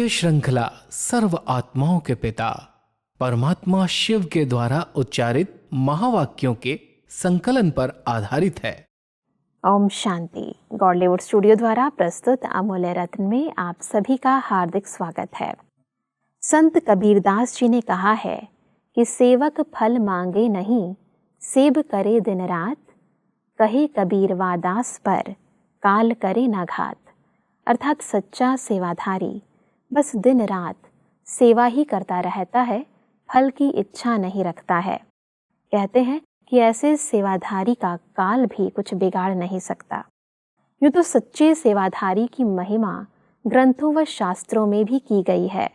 श्रृंखला सर्व आत्माओं के पिता परमात्मा शिव के द्वारा उच्चारित महावाक्यों के संकलन पर आधारित है। ओम शांति। गॉडलीवुड स्टूडियो द्वारा प्रस्तुत अमूल्य रत्न में आप सभी का हार्दिक स्वागत है। संत कबीरदास जी ने कहा है कि सेवक फल मांगे नहीं, सेब करे दिन रात, कहे कबीर वादास पर काल करे न घात। अर्थात सच्चा सेवाधारी बस दिन रात सेवा ही करता रहता है, फल की इच्छा नहीं रखता है। कहते हैं कि ऐसे सेवाधारी का काल भी कुछ बिगाड़ नहीं सकता। यूँ तो सच्चे सेवाधारी की महिमा ग्रंथों व शास्त्रों में भी की गई है,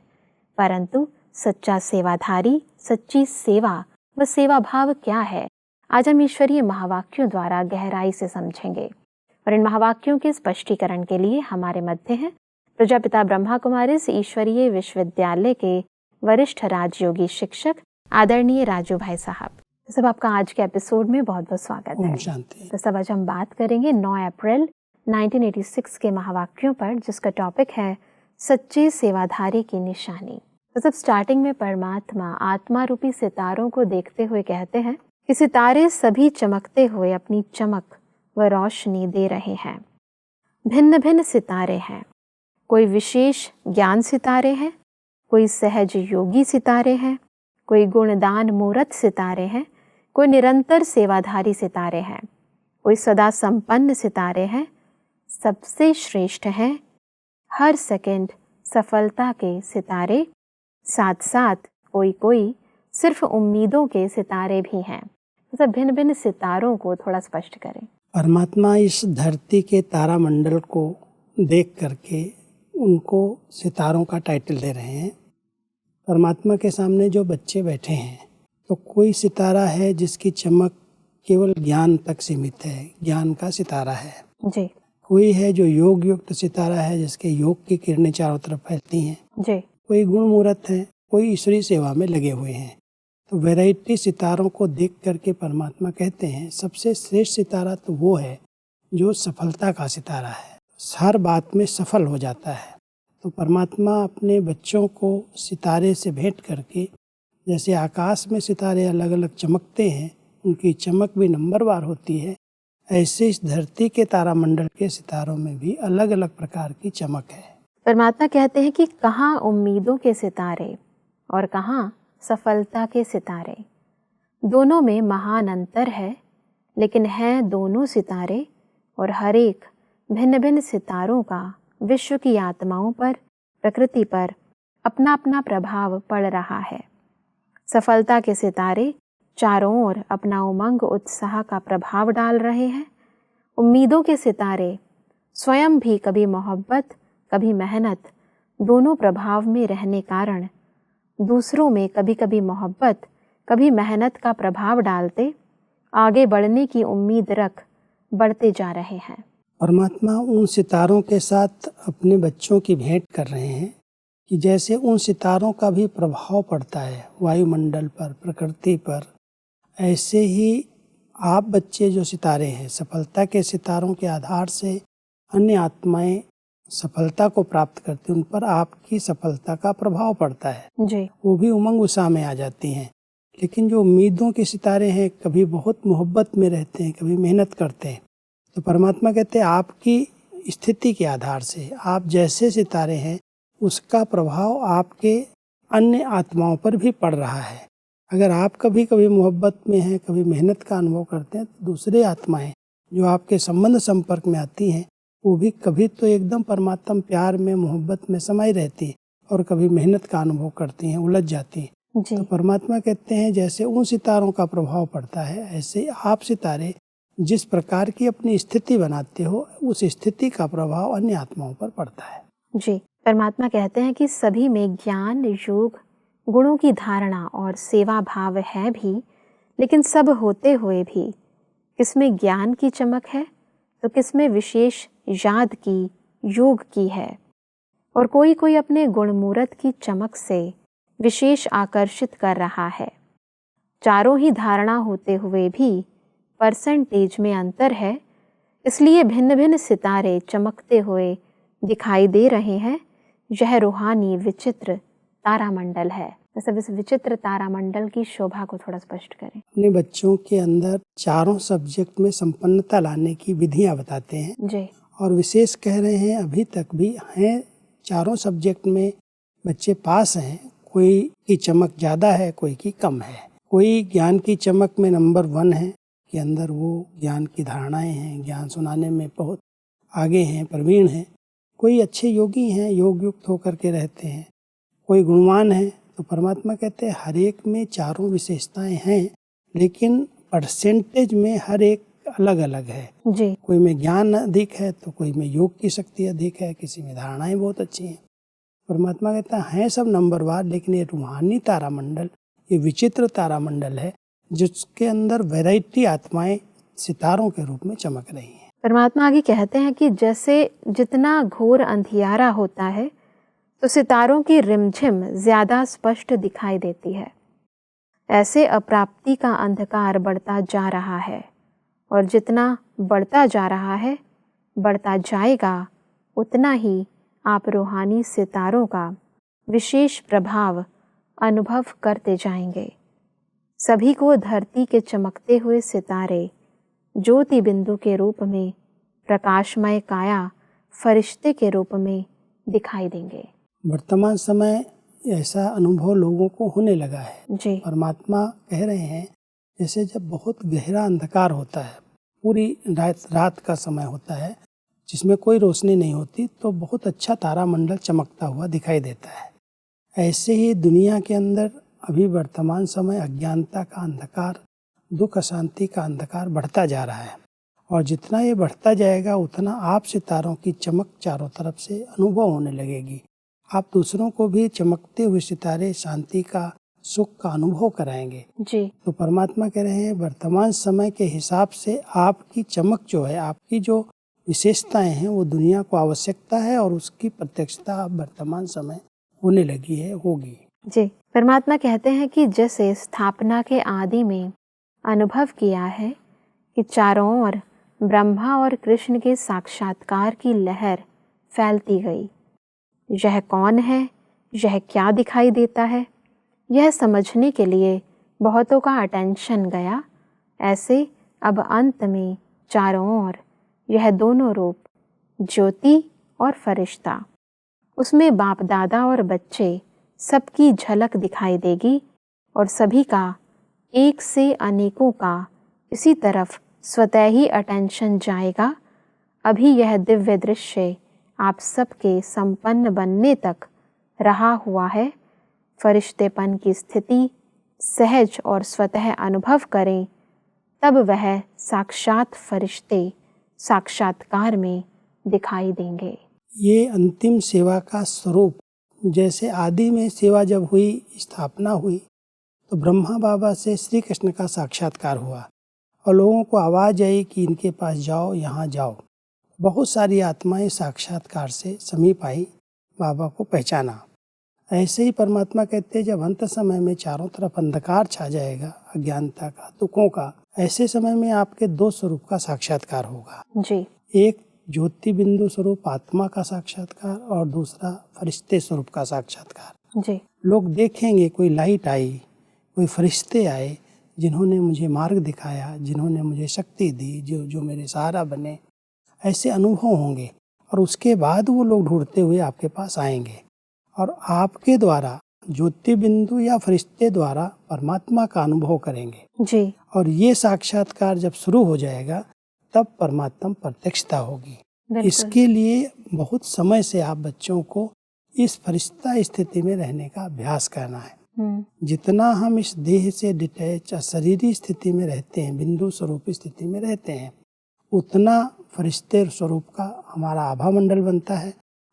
परंतु सच्चा सेवाधारी, सच्ची सेवा व सेवा भाव क्या है, आज हम ईश्वरीय महावाक्यों द्वारा गहराई से समझेंगे। और इन महावाक्यों के स्पष्टीकरण के लिए हमारे मध्य हैं प्रजापिता ब्रह्मा कुमारीज ईश्वरीय विश्वविद्यालय के वरिष्ठ राजयोगी शिक्षक आदरणीय राजू भाई साहब। तो सब आपका आज के एपिसोड में बहुत बहुत स्वागत है। तो सब आज हम बात करेंगे 9 अप्रैल 1986 के महावाक्यों पर, जिसका टॉपिक है सच्चे सेवाधारी की निशानी। तो सब स्टार्टिंग में परमात्मा आत्मा रूपी सितारों को देखते हुए कहते हैं कि सितारे सभी चमकते हुए अपनी चमक व रोशनी दे रहे हैं। भिन्न भिन्न सितारे हैं, कोई विशेष ज्ञान सितारे हैं, कोई सहज योगी सितारे हैं, कोई गुणदान मूर्त सितारे हैं, कोई निरंतर सेवाधारी सितारे हैं, कोई सदा संपन्न सितारे हैं। सबसे श्रेष्ठ हैं हर सेकंड सफलता के सितारे, साथ साथ कोई कोई सिर्फ उम्मीदों के सितारे भी हैं। मतलब भिन्न भिन्न सितारों को थोड़ा स्पष्ट करें। परमात्मा इस धरती के तारामंडल को देख करके उनको सितारों का टाइटल दे रहे हैं। परमात्मा के सामने जो बच्चे बैठे हैं, तो कोई सितारा है जिसकी चमक केवल ज्ञान तक सीमित है, ज्ञान का सितारा है जी। कोई है जो योग युक्त सितारा है, जिसके योग की किरणें चारों तरफ फैलती हैं जी। कोई गुण मूर्त है, कोई ईश्वरीय सेवा में लगे हुए हैं। तो वैरायटी सितारों को देख करके परमात्मा कहते हैं सबसे श्रेष्ठ सितारा तो वो है जो सफलता का सितारा है, हर बात में सफल हो जाता है। तो परमात्मा अपने बच्चों को सितारे से भेंट करके, जैसे आकाश में सितारे अलग अलग चमकते हैं, उनकी चमक भी नंबरवार होती है, ऐसे इस धरती के तारामंडल के सितारों में भी अलग अलग प्रकार की चमक है। परमात्मा कहते हैं कि कहाँ उम्मीदों के सितारे और कहाँ सफलता के सितारे, दोनों में महान अंतर है, लेकिन हैं दोनों सितारे और हर एक भिन्न भिन्न सितारों का विश्व की आत्माओं पर, प्रकृति पर अपना अपना प्रभाव पड़ रहा है। सफलता के सितारे चारों ओर अपना उमंग उत्साह का प्रभाव डाल रहे हैं। उम्मीदों के सितारे स्वयं भी कभी मोहब्बत कभी मेहनत दोनों प्रभाव में रहने कारण दूसरों में कभी कभी मोहब्बत कभी मेहनत का प्रभाव डालते आगे बढ़ने की उम्मीद रख बढ़ते जा रहे हैं। परमात्मा उन सितारों के साथ अपने बच्चों की भेंट कर रहे हैं कि जैसे उन सितारों का भी प्रभाव पड़ता है वायुमंडल पर, प्रकृति पर, ऐसे ही आप बच्चे जो सितारे हैं, सफलता के सितारों के आधार से अन्य आत्माएं सफलता को प्राप्त करती हैं, उन पर आपकी सफलता का प्रभाव पड़ता है जी। वो भी उमंग उत्साह में आ जाती हैं। लेकिन जो उम्मीदों के सितारे हैं, कभी बहुत मोहब्बत में रहते हैं, कभी मेहनत करते हैं। तो परमात्मा कहते हैं आपकी स्थिति के आधार से आप जैसे सितारे हैं, उसका प्रभाव आपके अन्य आत्माओं पर भी पड़ रहा है। अगर आप कभी कभी मोहब्बत में हैं, कभी मेहनत का अनुभव करते हैं, तो दूसरे आत्माएं जो आपके संबंध संपर्क में आती हैं, वो भी कभी तो एकदम परमात्मा प्यार में, मोहब्बत में समाई रहती है और कभी मेहनत का अनुभव करती हैं, उलझ जाती हैं। तो परमात्मा कहते हैं जैसे उन सितारों का प्रभाव पड़ता है, ऐसे आप सितारे जिस प्रकार की अपनी स्थिति बनाते हो, उस स्थिति का प्रभाव अन्य आत्माओं पर पड़ता है जी। परमात्मा कहते हैं कि सभी में ज्ञान, योग, गुणों की धारणा और सेवा भाव है भी, लेकिन सब होते हुए भी किसमें ज्ञान की चमक है तो किसमें विशेष याद की, योग की है, और कोई कोई अपने गुण मूर्त की चमक से विशेष आकर्षित कर रहा है। चारों ही धारणा होते हुए भी परसेंटेज में अंतर है, इसलिए भिन्न भिन्न सितारे चमकते हुए दिखाई दे रहे हैं, यह रूहानी विचित्र तारामंडल है। मतलब इस विचित्र तारामंडल की शोभा को थोड़ा स्पष्ट करें। अपने बच्चों के अंदर चारों सब्जेक्ट में संपन्नता लाने की विधियां बताते हैं जी। और विशेष कह रहे हैं अभी तक भी हैं, चारों सब्जेक्ट में बच्चे पास हैं। कोई की चमक ज़्यादा है, कोई की कम है। कोई ज्ञान की चमक में नंबर 1 है कि अंदर वो ज्ञान की धारणाएं हैं, ज्ञान सुनाने में बहुत आगे हैं, प्रवीण हैं। कोई अच्छे योगी हैं, योग युक्त होकर के रहते हैं। कोई गुणवान है। तो परमात्मा कहते हैं हर एक में चारों विशेषताएं हैं, लेकिन परसेंटेज में हर एक अलग अलग है। जी। कोई में ज्ञान अधिक है तो कोई में योग की शक्ति अधिक है, किसी में धारणाएं बहुत अच्छी हैं। परमात्मा कहता है सब नंबरवार, लेकिन ये रूहानी तारामंडल, ये विचित्र तारामंडल है जिसके अंदर वैरायटी आत्माएं सितारों के रूप में चमक रही हैं। परमात्मा आगे कहते हैं कि जैसे जितना घोर अंधियारा होता है तो सितारों की रिमझिम ज्यादा स्पष्ट दिखाई देती है, ऐसे अप्राप्ति का अंधकार बढ़ता जा रहा है और जितना बढ़ता जा रहा है, बढ़ता जाएगा, उतना ही आप रूहानी सितारों का विशेष प्रभाव अनुभव करते जाएंगे। सभी को धरती के चमकते हुए सितारे ज्योति बिंदु के रूप में, प्रकाशमय काया फरिश्ते के रूप में दिखाई देंगे। वर्तमान समय ऐसा अनुभव लोगों को होने लगा है। जी। परमात्मा कह रहे हैं जैसे जब बहुत गहरा अंधकार होता है, पूरी रात का समय होता है जिसमें कोई रोशनी नहीं होती, तो बहुत अच्छा तारामंडल चमकता हुआ दिखाई देता है। ऐसे ही दुनिया के अंदर अभी वर्तमान समय अज्ञानता का अंधकार, दुख अशांति का अंधकार बढ़ता जा रहा है और जितना ये बढ़ता जाएगा उतना आप सितारों की चमक चारों तरफ से अनुभव होने लगेगी। आप दूसरों को भी चमकते हुए सितारे, शांति का, सुख का अनुभव कराएंगे। जी। तो परमात्मा कह रहे हैं वर्तमान समय के हिसाब से आपकी चमक जो है, आपकी जो विशेषताएं हैं, वो दुनिया को आवश्यकता है और उसकी प्रत्यक्षता अब वर्तमान समय होने लगी है, होगी। जी। परमात्मा कहते हैं कि जैसे स्थापना के आदि में अनुभव किया है कि चारों ओर ब्रह्मा और कृष्ण के साक्षात्कार की लहर फैलती गई। यह कौन है, यह क्या दिखाई देता है, यह समझने के लिए बहुतों का अटेंशन गया। ऐसे अब अंत में चारों ओर यह दोनों रूप, ज्योति और फरिश्ता, उसमें बाप दादा और बच्चे सबकी झलक दिखाई देगी और सभी का एक से अनेकों का इसी तरफ स्वतः ही अटेंशन जाएगा। अभी यह दिव्य दृश्य आप सबके संपन्न बनने तक रहा हुआ है। फरिश्तेपन की स्थिति सहज और स्वतः अनुभव करें, तब वह साक्षात फरिश्ते साक्षात्कार में दिखाई देंगे। ये अंतिम सेवा का स्वरूप, जैसे आदि में सेवा जब हुई, स्थापना हुई, तो ब्रह्मा बाबा से श्री कृष्ण का साक्षात्कार हुआ और लोगों को आवाज़ आई कि इनके पास जाओ, यहाँ जाओ। बहुत सारी आत्माएं साक्षात्कार से समीप आई, बाबा को पहचाना। ऐसे ही परमात्मा कहते हैं जब अंत समय में चारों तरफ अंधकार छा जाएगा, अज्ञानता का, दुखों का, ऐसे समय में आपके 2 स्वरूप का साक्षात्कार होगा। जी। एक ज्योति बिंदु स्वरूप आत्मा का साक्षात्कार और दूसरा फरिश्ते स्वरूप का साक्षात्कार। जी। लोग देखेंगे कोई लाइट आई, कोई फरिश्ते आए जिन्होंने मुझे मार्ग दिखाया, जिन्होंने मुझे शक्ति दी, जो मेरे सहारा बने। ऐसे अनुभव होंगे और उसके बाद वो लोग ढूंढते हुए आपके पास आएंगे और आपके द्वारा, ज्योति बिंदु या फरिश्ते द्वारा परमात्मा का अनुभव करेंगे। जी। और ये साक्षात्कार जब शुरू हो जाएगा तब परमात्मा प्रत्यक्षता होगी। इसके लिए बहुत समय से आप बच्चों को इस फरिश्ता स्थिति में रहने का अभ्यास करना है। जितना हम इस देह से डिटैच, शरीरी स्थिति में रहते हैं, बिंदु स्वरूप स्थिति में रहते हैं, उतना फरिश्ते स्वरूप का हमारा आभा मंडल बनता है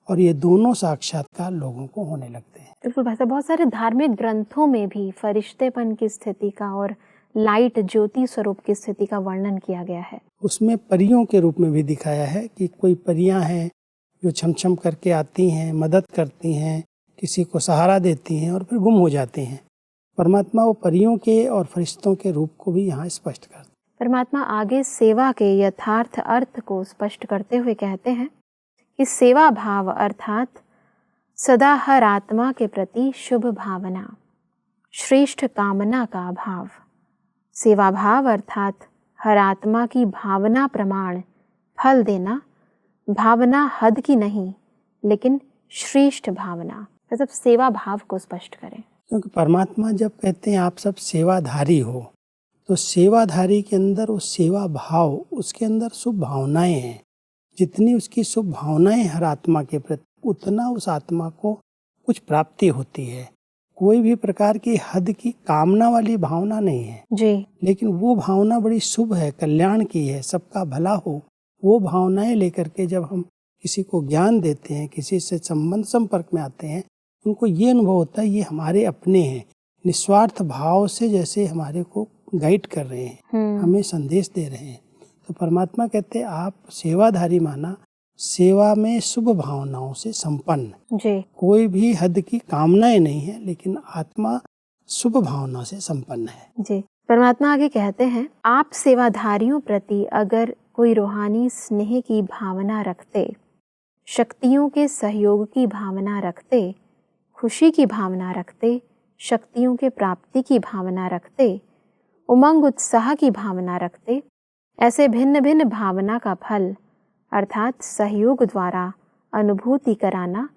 और ये दोनों साक्षात्कार लोगों को होने लगते हैं। बिल्कुल भाई साहब, बहुत सारे धार्मिक ग्रंथों में भी फरिश्तेपन की स्थिति का और लाइट ज्योति स्वरूप की स्थिति का वर्णन किया गया है। उसमें परियों के रूप में भी दिखाया है कि कोई परियां हैं जो छम छम करके आती हैं, मदद करती हैं, किसी को सहारा देती हैं और फिर गुम हो जाती हैं। परमात्मा वो परियों के और फरिश्तों के रूप को भी यहाँ स्पष्ट करते हैं। परमात्मा आगे सेवा के यथार्थ अर्थ को स्पष्ट करते हुए कहते हैं कि सेवा भाव अर्थात सदा हर आत्मा के प्रति शुभ भावना, श्रेष्ठ कामना का अभाव। सेवा भाव अर्थात हर आत्मा की भावना प्रमाण फल देना, भावना हद की नहीं लेकिन श्रेष्ठ भावना। मतलब सेवा भाव को स्पष्ट करें। क्योंकि परमात्मा जब कहते हैं आप सब सेवाधारी हो, तो सेवाधारी के अंदर वो सेवा भाव, उसके अंदर शुभ भावनाएं हैं। जितनी उसकी शुभ भावनाएं हर आत्मा के प्रति, उतना उस आत्मा को कुछ प्राप्ति होती है। कोई भी प्रकार की हद की कामना वाली भावना नहीं है जी। लेकिन वो भावना बड़ी शुभ है, कल्याण की है, सबका भला हो। वो भावनाएं लेकर के जब हम किसी को ज्ञान देते हैं, किसी से संबंध संपर्क में आते हैं, उनको ये अनुभव होता है ये हमारे अपने हैं, निस्वार्थ भाव से जैसे हमारे को गाइड कर रहे हैं, हमें संदेश दे रहे हैं। तो परमात्मा कहते हैं आप सेवाधारी माना, सेवा में शुभ भावनाओं से संपन्न। जी। कोई भी हद की कामनाएं नहीं है लेकिन आत्मा शुभ भावना से संपन्न है। जी। परमात्मा आगे कहते हैं, आप सेवाधारियों प्रति अगर कोई रूहानी स्नेह की भावना रखते, शक्तियों के सहयोग की भावना रखते, खुशी की भावना रखते, शक्तियों के प्राप्ति की भावना रखते, उमंग उत्साह की भावना रखते, ऐसे भिन्न भिन्न भावना का फल अर्थात सहयोग द्वारा अनुभूति कराना,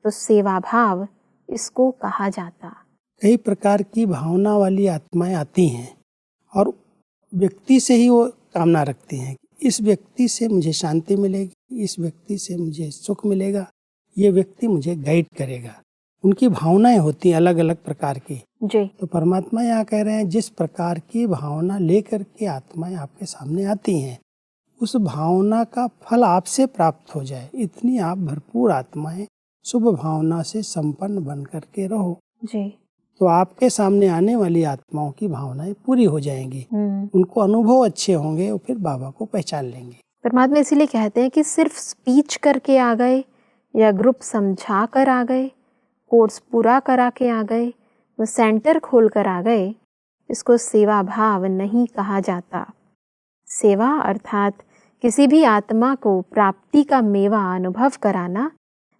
तो सेवा भाव इसको कहा जाता। कई प्रकार की भावना वाली आत्माएं आती हैं और व्यक्ति से ही वो कामना रखती हैं, इस व्यक्ति से मुझे शांति मिलेगी, इस व्यक्ति से मुझे सुख मिलेगा, ये व्यक्ति मुझे गाइड करेगा। उनकी भावनाएं होती हैं अलग अलग प्रकार की। जी। तो परमात्मा यहाँ कह रहे हैं जिस प्रकार की भावना लेकर के आत्माएं आपके सामने आती हैं, उस भावना का फल आपसे प्राप्त हो जाए, इतनी आप भरपूर आत्माएं शुभ भावना से संपन्न बन करके रहो। जी। तो आपके सामने आने वाली आत्माओं की भावनाएं पूरी हो जाएंगी, उनको अनुभव अच्छे होंगे और फिर बाबा को पहचान लेंगे। परमात्मा इसीलिए कहते हैं कि सिर्फ स्पीच करके आ गए या ग्रुप समझा कर आ गए, कोर्स पूरा करा के आ गए, वो सेंटर खोल कर आ गए, इसको सेवा भाव नहीं कहा जाता। सेवा अर्थात किसी भी आत्मा को प्राप्ति का मेवा अनुभव कराना,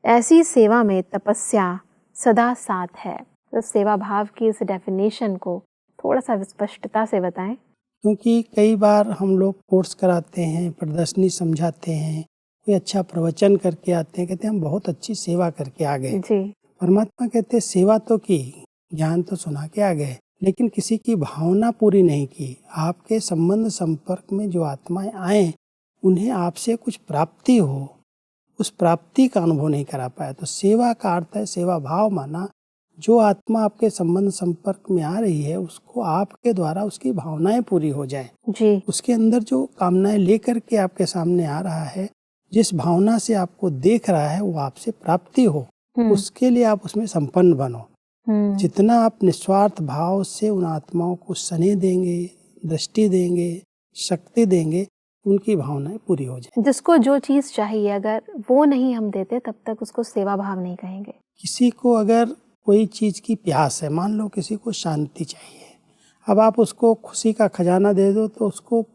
ऐसी सेवा में तपस्या सदा साथ है। तो सेवा भाव की इस डेफिनेशन को थोड़ा सा स्पष्टता से बताएं। क्योंकि कई बार हम लोग कोर्स कराते हैं, प्रदर्शनी समझाते हैं, कोई अच्छा प्रवचन करके आते हैं, कहते हैं हम बहुत अच्छी सेवा करके आ गए। जी। परमात्मा कहते हैं सेवा तो की, ज्ञान तो सुना के आ गए, लेकिन किसी की भावना पूरी नहीं की। आपके संबंध संपर्क में जो आत्माएं आए, उन्हें आपसे कुछ प्राप्ति हो, उस प्राप्ति का अनुभव नहीं करा पाया। तो सेवा का अर्थ है सेवा भाव माना, जो आत्मा आपके संबंध संपर्क में आ रही है उसको आपके द्वारा उसकी भावनाएं पूरी हो जाएं। जी। उसके अंदर जो कामनाएं लेकर के आपके सामने आ रहा है, जिस भावना से आपको देख रहा है, वो आपसे प्राप्ति हो, उसके लिए आप उसमें संपन्न बनो। जितना आप निस्वार्थ भाव से उन आत्माओं को स्नेह देंगे, दृष्टि देंगे, शक्ति देंगे, उनकी भावनाएं पूरी हो जाए। जिसको जो चीज चाहिए अगर वो नहीं हम देते, तब तक उसको सेवा भाव नहीं कहेंगे। किसी को अगर कोई चीज की प्यास है, मान लो किसी को शांति चाहिए, अब आप उसको खुशी का खजाना दे दो तो उसको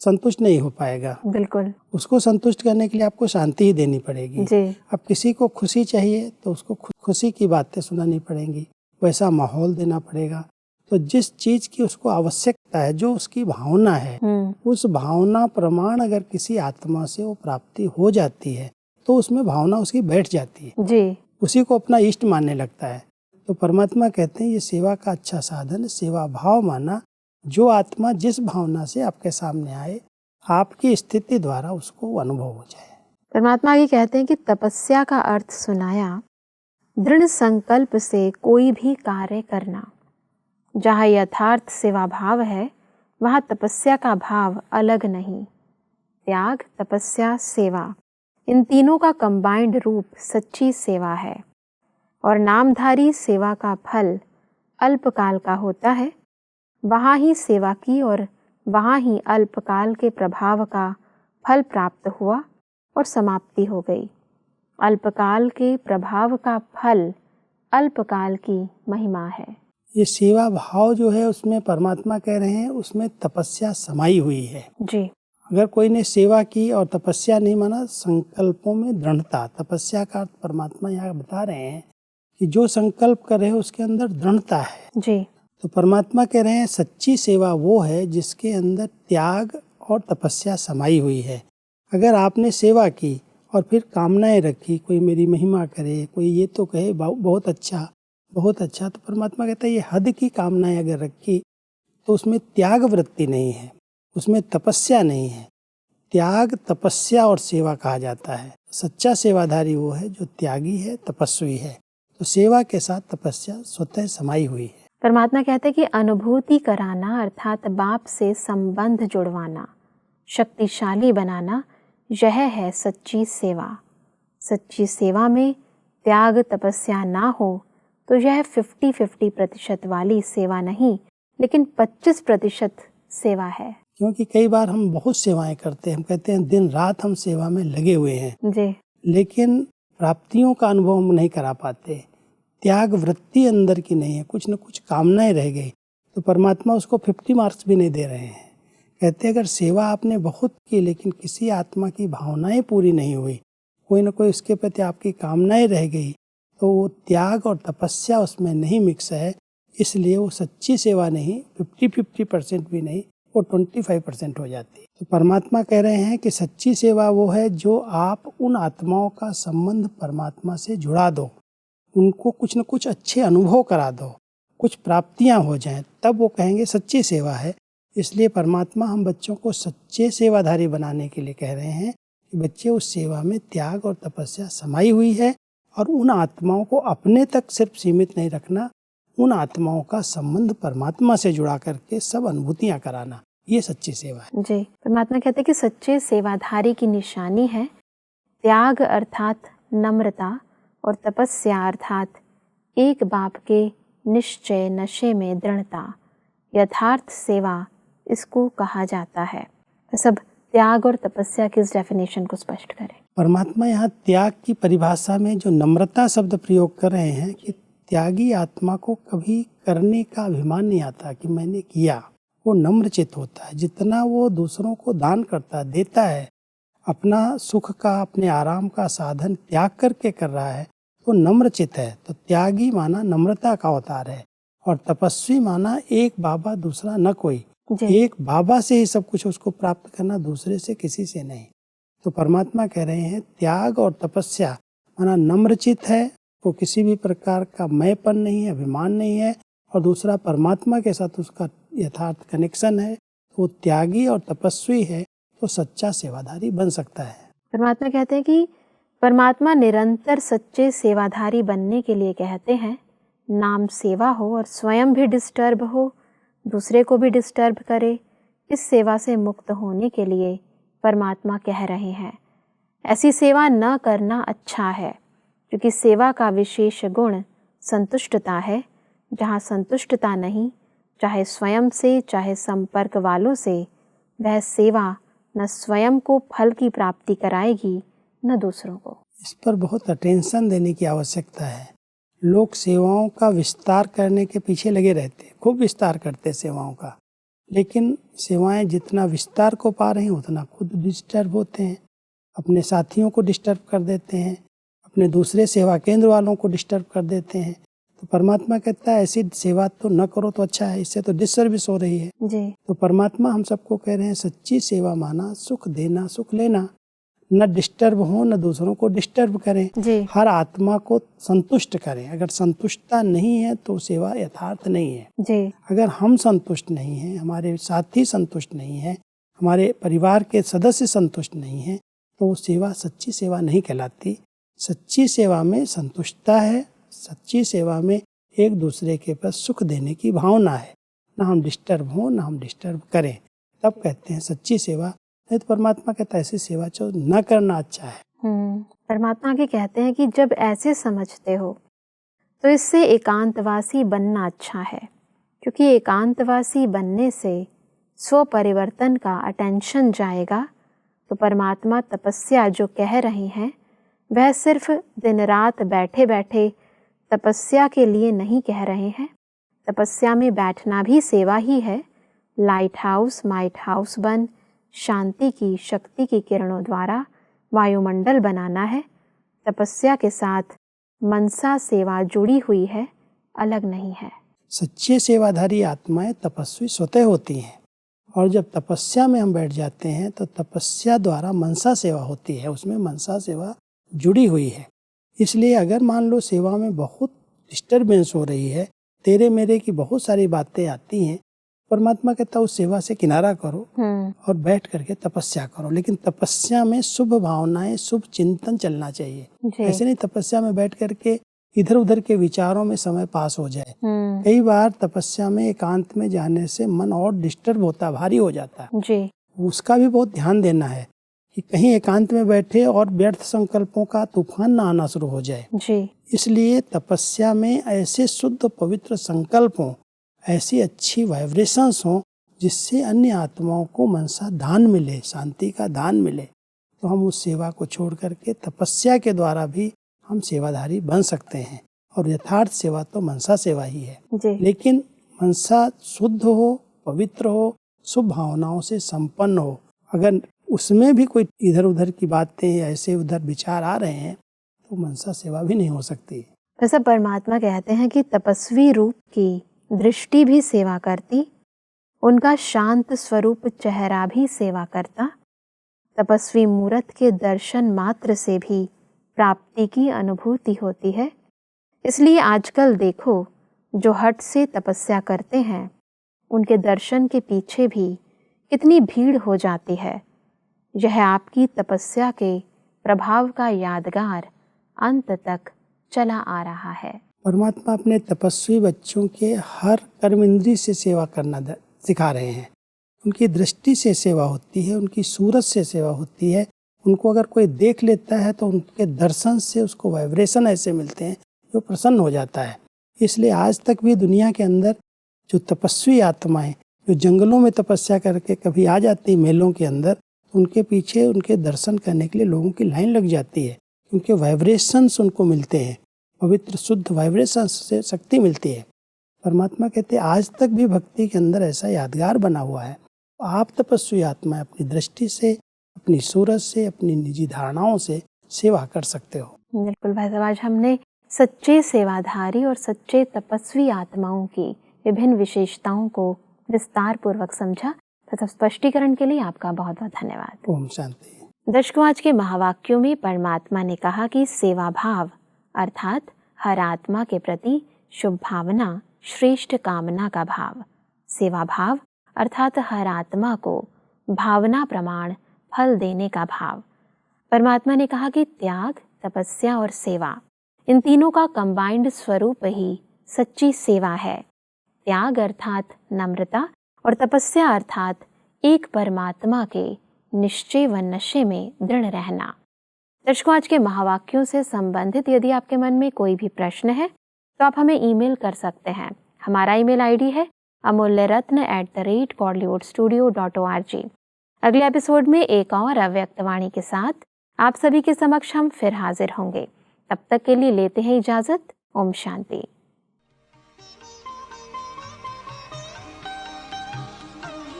संतुष्ट नहीं हो पाएगा। बिल्कुल। उसको संतुष्ट करने के लिए आपको शांति ही देनी पड़ेगी। जी। अब किसी को खुशी चाहिए तो उसको खुशी की बातें सुनानी पड़ेंगी, वैसा माहौल देना पड़ेगा। तो जिस चीज की उसको आवश्यकता है, जो उसकी भावना है, उस भावना प्रमाण अगर किसी आत्मा से वो प्राप्ति हो जाती है तो उसमें भावना उसकी बैठ जाती है। जी। उसी को अपना इष्ट मानने लगता है। तो परमात्मा कहते हैं ये सेवा का अच्छा साधन, सेवा भाव माना, जो आत्मा जिस भावना से आपके सामने आए, आपकी स्थिति द्वारा उसको अनुभव हो जाए। परमात्मा ये कहते हैं कि तपस्या का अर्थ सुनाया, दृढ़ संकल्प से कोई भी कार्य करना। जहाँ यथार्थ सेवा भाव है, वहाँ तपस्या का भाव अलग नहीं। त्याग, तपस्या, सेवा, इन तीनों का कंबाइंड रूप सच्ची सेवा है। और नामधारी सेवा का फल अल्पकाल का होता है। वहाँ ही सेवा की और वहाँ ही अल्पकाल के प्रभाव का फल प्राप्त हुआ और समाप्ति हो गई। अल्पकाल के प्रभाव का फल अल्पकाल की महिमा है। ये सेवा भाव जो है उसमें परमात्मा कह रहे हैं उसमें तपस्या समाई हुई है। जी। अगर कोई ने सेवा की और तपस्या नहीं माना, संकल्पों में दृढ़ता। तपस्या का अर्थ परमात्मा यहाँ बता रहे हैं कि जो संकल्प कर रहे हो उसके अंदर दृढ़ता है। जी। तो परमात्मा कह रहे हैं सच्ची सेवा वो है जिसके अंदर त्याग और तपस्या समाई हुई है। अगर आपने सेवा की और फिर कामनाएं रखी, कोई मेरी महिमा करे, कोई ये तो कहे बहुत अच्छा बहुत अच्छा, तो परमात्मा कहता है ये हद की कामनाएं अगर रखी तो उसमें त्याग वृत्ति नहीं है, उसमें तपस्या नहीं है। त्याग, तपस्या और सेवा कहा जाता है। सच्चा सेवाधारी वो है जो त्यागी है, तपस्वी है। तो सेवा के साथ तपस्या स्वतः समाई हुई है। परमात्मा कहते हैं कि अनुभूति कराना अर्थात बाप से संबंध जुड़वाना, शक्तिशाली बनाना, यह है सच्ची सेवा। सच्ची सेवा में त्याग तपस्या ना हो तो यह 50-50% वाली सेवा नहीं, लेकिन 25% सेवा है। क्योंकि कई बार हम बहुत सेवाएं करते हैं, हम कहते हैं दिन रात हम सेवा में लगे हुए हैं जी। लेकिन प्राप्तियों का अनुभव हम नहीं करा पाते। त्याग वृत्ति अंदर की नहीं है, कुछ न कुछ कामनाएं रह गई, तो परमात्मा उसको 50 मार्क्स भी नहीं दे रहे हैं। कहते अगर सेवा आपने बहुत की लेकिन किसी आत्मा की भावनाएं पूरी नहीं हुई, कोई न कोई उसके प्रति आपकी कामनाएं रह गई, तो वो त्याग और तपस्या उसमें नहीं मिक्स है, इसलिए वो सच्ची सेवा नहीं, 50% भी नहीं, वो 25% हो जाती है। तो परमात्मा कह रहे हैं कि सच्ची सेवा वो है जो आप उन आत्माओं का संबंध परमात्मा से जुड़ा दो, उनको कुछ न कुछ अच्छे अनुभव करा दो, कुछ प्राप्तियां हो जाएं, तब वो कहेंगे सच्ची सेवा है। इसलिए परमात्मा हम बच्चों को सच्चे सेवाधारी बनाने के लिए कह रहे हैं कि बच्चे उस सेवा में त्याग और तपस्या समाई हुई है, और उन आत्माओं को अपने तक सिर्फ सीमित नहीं रखना, उन आत्माओं का संबंध परमात्मा से जुड़ा करके सब अनुभूतियां कराना, ये सच्ची सेवा है। जी। परमात्मा कहते हैं कि सच्चे सेवाधारी की निशानी है त्याग अर्थात नम्रता और तपस्या अर्थात एक बाप के निश्चय नशे में दृढ़ता। यथार्थ सेवा इसको कहा जाता है। तो सब त्याग और तपस्या की इस डेफिनेशन को स्पष्ट करें। परमात्मा यहाँ त्याग की परिभाषा में जो नम्रता शब्द प्रयोग कर रहे हैं कि त्यागी आत्मा को कभी करने का अभिमान नहीं आता कि मैंने किया, वो नम्रचित होता है। जितना वो दूसरों को दान करता है, देता है, अपना सुख का, अपने आराम का साधन त्याग करके कर रहा है, तो नम्रचित है। तो त्यागी माना नम्रता का अवतार है, और तपस्वी माना एक बाबा दूसरा न कोई, एक बाबा से ही सब कुछ उसको प्राप्त करना, दूसरे से किसी से नहीं। तो परमात्मा कह रहे हैं त्याग और तपस्या माना नम्रचित है, वो किसी भी प्रकार का मैंपन नहीं है, अभिमान नहीं है, और दूसरा परमात्मा के साथ उसका यथार्थ कनेक्शन है, तो वो त्यागी और तपस्वी है, तो सच्चा सेवाधारी बन सकता है। परमात्मा कहते हैं कि परमात्मा निरंतर सच्चे सेवाधारी बनने के लिए कहते हैं नाम सेवा हो और स्वयं भी डिस्टर्ब हो, दूसरे को भी डिस्टर्ब करे। इस सेवा से मुक्त होने के लिए परमात्मा कह रहे हैं ऐसी सेवा न करना अच्छा है, क्योंकि सेवा का विशेष गुण संतुष्टता है। जहाँ संतुष्टता नहीं, चाहे स्वयं से चाहे संपर्क वालों से, वह सेवा न स्वयं को फल की प्राप्ति कराएगी न दूसरों को। इस पर बहुत अटेंशन देने की आवश्यकता है। लोग सेवाओं का विस्तार करने के पीछे लगे रहते हैं, खूब विस्तार करते सेवाओं का, लेकिन सेवाएं जितना विस्तार को पा रही हैं उतना खुद डिस्टर्ब होते हैं, अपने साथियों को डिस्टर्ब कर देते हैं, अपने दूसरे सेवा केंद्र वालों को डिस्टर्ब कर देते हैं। तो परमात्मा कहता है ऐसी सेवा तो न करो तो अच्छा है, इससे तो डिसर्विस हो रही है जी। तो परमात्मा हम सबको कह रहे हैं सच्ची सेवा माना सुख देना, सुख लेना, न डिस्टर्ब हो न दूसरों को डिस्टर्ब करें, जी। हर आत्मा को संतुष्ट करें। अगर संतुष्टता नहीं है तो सेवा यथार्थ नहीं है। जी। अगर हम संतुष्ट नहीं हैं, हमारे साथी संतुष्ट नहीं है, हमारे परिवार के सदस्य संतुष्ट नहीं हैं, तो वो सेवा सच्ची सेवा नहीं कहलाती। सच्ची सेवा में संतुष्टता है, सच्ची सेवा में एक दूसरे के पास सुख देने की भावना है, ना हम डिस्टर्ब हो ना हम डिस्टर्ब करें, तब कहते हैं सच्ची सेवा। नहीं तो परमात्मा कहता है ऐसी सेवा जो न करना अच्छा है। परमात्मा के कहते हैं कि जब ऐसे समझते हो तो इससे एकांतवासी बनना अच्छा है, क्योंकि एकांतवासी बनने से स्व परिवर्तन का अटेंशन जाएगा। तो परमात्मा तपस्या जो कह रहे हैं वह सिर्फ दिन रात बैठे बैठे तपस्या के लिए नहीं कह रहे हैं। तपस्या में बैठना भी सेवा ही है। लाइट हाउस माइट हाउस बन, शांति की शक्ति की किरणों द्वारा वायुमंडल बनाना है, तपस्या के साथ मनसा सेवा जुड़ी हुई है, अलग नहीं है। सच्चे सेवाधारी आत्माएं तपस्वी स्वतः होती हैं, और जब तपस्या में हम बैठ जाते हैं तो तपस्या द्वारा मनसा सेवा होती है, उसमें मनसा सेवा जुड़ी हुई है। इसलिए अगर मान लो सेवा में बहुत डिस्टर्बेंस हो रही है, तेरे मेरे की बहुत सारी बातें आती हैं, परमात्मा कहता है उस सेवा से किनारा करो और बैठ करके तपस्या करो। लेकिन तपस्या में शुभ भावनाएं, शुभ चिंतन चलना चाहिए। ऐसे नहीं तपस्या में बैठ करके इधर उधर के विचारों में समय पास हो जाए। कई बार तपस्या में एकांत में जाने से मन और डिस्टर्ब होता, भारी हो जाता है जी। उसका भी बहुत ध्यान देना है कि कहीं एकांत में बैठे और व्यर्थ संकल्पों का तूफान ना आना शुरू हो जाए जी। इसलिए तपस्या में ऐसे शुद्ध पवित्र संकल्प हों, ऐसी अच्छी वाइब्रेशंस हों जिससे अन्य आत्माओं को मनसा दान मिले, शांति का दान मिले, तो हम उस सेवा को छोड़ करके तपस्या के द्वारा भी हम सेवाधारी बन सकते हैं। और यथार्थ सेवा तो मनसा सेवा ही है जी। लेकिन मनसा शुद्ध हो, पवित्र हो, शुभ भावनाओं से संपन्न हो। अगर उसमें भी कोई इधर उधर की बातें ऐसे उधर विचार आ रहे हैं तो मनसा सेवा भी नहीं हो सकती। वैसे परमात्मा कहते हैं कि तपस्वी रूप की दृष्टि भी सेवा करती, उनका शांत स्वरूप चेहरा भी सेवा करता, तपस्वी मूर्त के दर्शन मात्र से भी प्राप्ति की अनुभूति होती है। इसलिए आजकल देखो जो हट से तपस्या करते हैं उनके दर्शन के पीछे भी कितनी भीड़ हो जाती है। यह आपकी तपस्या के प्रभाव का यादगार अंत तक चला आ रहा है। परमात्मा अपने तपस्वी बच्चों के हर कर्म इंद्रिय से सेवा करना सिखा रहे हैं। उनकी दृष्टि से सेवा होती है, उनकी सूरत से सेवा होती है। उनको अगर कोई देख लेता है तो उनके दर्शन से उसको वाइब्रेशन ऐसे मिलते हैं जो प्रसन्न हो जाता है। इसलिए आज तक भी दुनिया के अंदर जो तपस्वी आत्माएं जो जंगलों में तपस्या करके कभी आ जाती मेलों के अंदर, उनके पीछे उनके दर्शन करने के लिए लोगों की लाइन लग जाती है, क्योंकि वाइब्रेशंस उनको मिलते हैं, पवित्र शुद्ध वाइब्रेशंस से शक्ति मिलती है। परमात्मा कहते हैं आज तक भी भक्ति के अंदर ऐसा यादगार बना हुआ है। आप तपस्वी आत्मा अपनी दृष्टि से, अपनी सूरत से, अपनी निजी धारणाओं से सेवा कर सकते हो। बिल्कुल भाई साहब, आज हमने सच्चे सेवाधारी और सच्चे तपस्वी आत्माओं की विभिन्न विशेषताओं को विस्तार पूर्वक समझा। तथा स्पष्टीकरण के लिए आपका बहुत बहुत धन्यवाद। ओम शांति। दर्शकों, आज के महावाक्यों में परमात्मा ने कहा कि सेवा भाव अर्थात हर आत्मा के प्रति शुभ भावना, श्रेष्ठ कामना का भाव। सेवा भाव अर्थात हर आत्मा को भावना प्रमाण फल देने का भाव। परमात्मा ने कहा कि त्याग, तपस्या और सेवा, इन तीनों का कंबाइंड स्वरूप ही सच्ची सेवा है। त्याग अर्थात नम्रता और तपस्या अर्थात एक परमात्मा के निश्चय व नशे में दृढ़ रहना। दर्शकों, आज के महावाक्यों से संबंधित यदि आपके मन में कोई भी प्रश्न है तो आप हमें ईमेल कर सकते हैं। हमारा ईमेल आईडी है amulyaratna@bollywoodstudio.org। अगले एपिसोड में एक और अव्यक्त वाणी के साथ आप सभी के समक्ष हम फिर हाजिर होंगे। तब तक के लिए लेते हैं इजाजत। ओम शांति।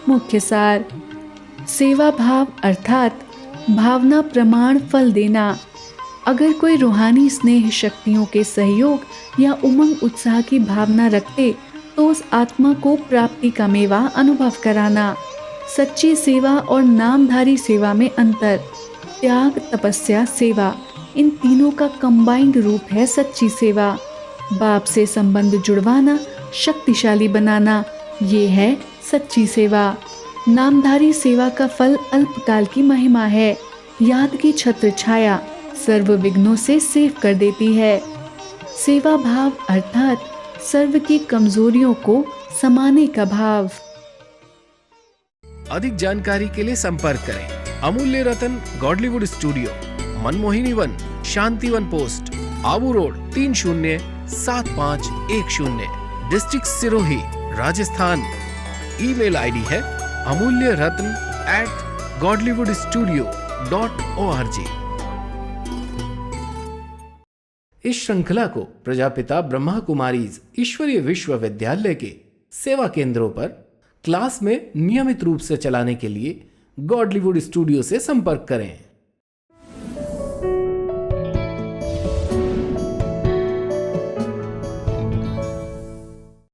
मुख्य सार। सेवा भाव अर्थात भावना प्रमाण फल देना। अगर कोई रूहानी स्नेह शक्तियों के सहयोग या उमंग उत्साह की भावना रखते तो उस आत्मा को प्राप्ति का मेवा अनुभव कराना। सच्ची सेवा और नामधारी सेवा में अंतर। त्याग, तपस्या, सेवा, इन तीनों का कंबाइंड रूप है सच्ची सेवा। बाप से संबंध जुड़वाना, शक्तिशाली बनाना, ये है सच्ची सेवा। नामधारी सेवा का फल अल्पकाल की महिमा है। याद की छत्र छाया सर्व विघ्नों से सेव कर देती है। सेवा भाव अर्थात सर्व की कमजोरियों को समाने का भाव। अधिक जानकारी के लिए संपर्क करें Amulya Ratan Godlywood studio, Manmohini Van, Shantivan post, Abu road 307510, district Sirohi, Rajasthan. Email ID है amulyaratn@godlywoodstudio.org। इस श्रृंखला को प्रजापिता ब्रह्मा कुमारीज ईश्वरीय विश्वविद्यालय के सेवा केंद्रों पर क्लास में नियमित रूप से चलाने के लिए गॉडलीवुड स्टूडियो से संपर्क करें।